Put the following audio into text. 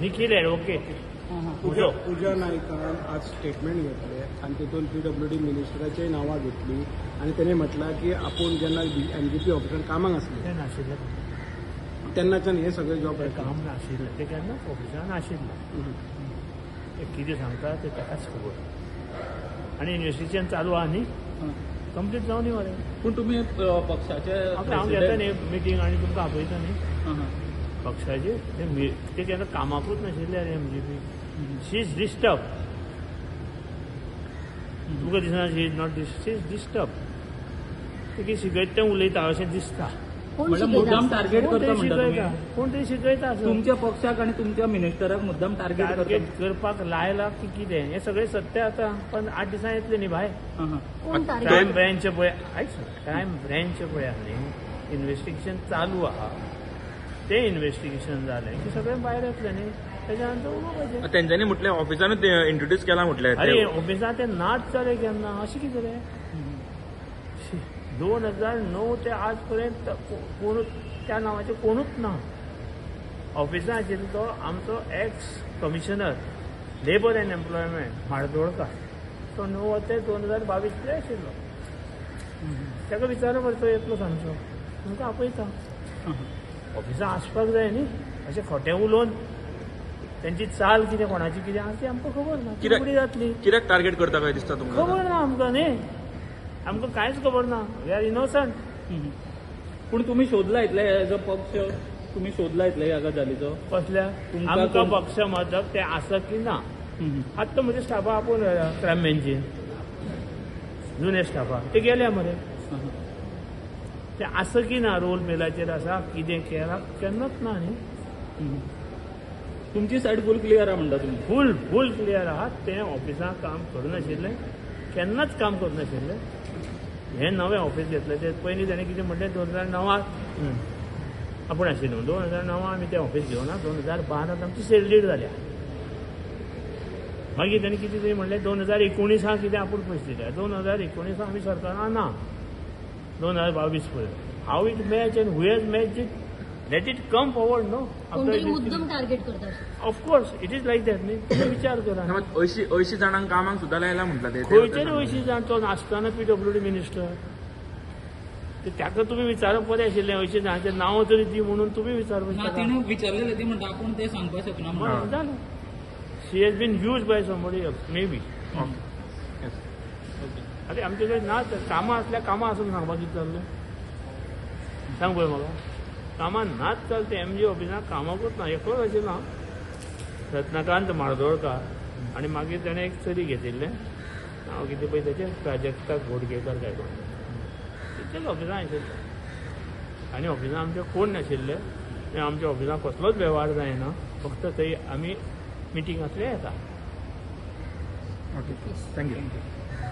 Nikhil advocate पूजा नाईकान आज statement घेतले आणि तितून PWD मिनिस्टराची नावां घेतली आणि त्याने म्हटलं की आपण जेन्ना MGP ऑफिसान कामाक आसले ते नाशिल्ले तेन्नाच्यान हे सगळे जॉब काम नाशिल्लें ते केन्नाच ऑफिसान आशिल्लें ते कितें सांगता ते ताकाच खबर आणि इन्व्हेस्टिगेशन चालू आहा न्ही कंप्लीट जावन न्ही मरे पूण तुमी पक्षाचे हांव घेता न्ही मिटींग आनी तुमकां आपयता न्ही पक्षाचे ते केन्ना कामाकूच नाशिल्ले रे MGP शी इज डिस्टर्ब तुका दिसना she is not she is disturb ते कितें शिकयता तें उलयता अशें दिसता म्हणजे मुद्दाम टार्गेट करता म्हणटा तुम्ही कोण तरी शिकयता तुमच्या पक्षाक आणि तुमच्या मिनिस्टराक मुद्दाम टार्गेट करपाक लायला की कितें हें सगळें सत्य आतां पण 8 दिसां येतलें न्ही भायर करता क्रायम ब्रँच पळय आयक क्रायम ब्रँच पळय न्ही इन्व्हेस्टिगेशन चालू आहा ते इन्व्हेस्टिगेशन जालें की सगळें भायर येतलें न्ही त्याच्या नंतर उलो पाहिजे तेंच्यांनी म्हटलें ऑफिसानूच इंट्रोड्यूस केला म्हटलें अरे ऑफिसांत ते नाच जाले केन्ना अशें कितें रे 2009 ते आज पर्यंत कोणूच त्या नावाचे कोणूच ना ऑफिसांत आशिल्लो तो आमचो x commissioner labour end employment Mhardolkar तो 9 ते 2022 आशिल्लो ताका विचारप तो येतलो सांजचो तुमकां आपयता ऑफिसांत आसपाक जाय न्ही अशें खोटें उलोवन त्यांची चाल कितें कोणाची कितें आसा ती आमकां खबर ना फुडें जातली कित्याक टार्गेट करता काय दिसता तुमकां खबर ना आमकां न्ही आमकां कांयच खबर ना वी आर इनोसंट पूण तुमी सोदला इतले एज अ पक्ष तुमी सोदला इतले ह्या गजालीचो कसल्या आमकां पक्ष मदत ते आसा की ना आतां म्हज्या स्टाफा आपूण क्रायम ब्रँची जुने स्टाफा ते गेल्या मरे ते आसा की ना रोल मेलाचेर आसा कितें केलां केन्नाच ना न्ही तुमची सायड फूल क्लियर आहा म्हणटा तुमी फूल क्लियर आहा ते ऑफिसांत काम करूनाशिल्लें केन्नाच काम करूनाशिल्लें हें नवें ऑफिस घेतलें ते पयलीं ताणें कितें म्हणलें 2009 आपूण आशिल्लो 2009 आमी तें ऑफिस घेवना 2012 आमची सेल डीड जाल्या मागीर ताणें कितें तरी म्हणलें 2019 कितें आपूण पयशे दिल्या 2019 आमी सरकारान ना 2022 पर्यंत how it match and who has match it let it come forward no मुद्दम टार्गेट करतात of course it is like that न्ही तुम्ही विचार करा 80 जाणांक कामाक सुद्दां लायला म्हटलं ते खंयचेर 80 जाण तो नासतना PWD मिनिस्टर ताका तुमी विचारप बरें आशिल्लें 80 जाणांचें नांव तरी दी म्हणून तुमी विचारप तिणें विचारलेलें ती म्हणटा आपूण तें सांगपाक शकना जालें she has been use by somebody maybe अरे आमचे कडेन ना कामां असल्या कामां आसून सांगपाक कितें जाल्लें सांग पळय म्हाका कामां नाच चलते MG ऑफिसांत कामाकूच ना एकलोच आशिल्लो हांव रत्नाकांत म्हार्दोळकार आनी मागीर ताणें एक चली घेतिल्लें हांव कितें पळय तेचें प्राजक्ता घोडकेकर काय कोण तेचेच ऑफिसांत आशिल्लें आनी ऑफिसांत आमचें कोण नाशिल्लें आमच्या ऑफिसांत कसलोच वेव्हार जायना फक्त थंय आमी मिटींग आसले येता ओके थँक्यू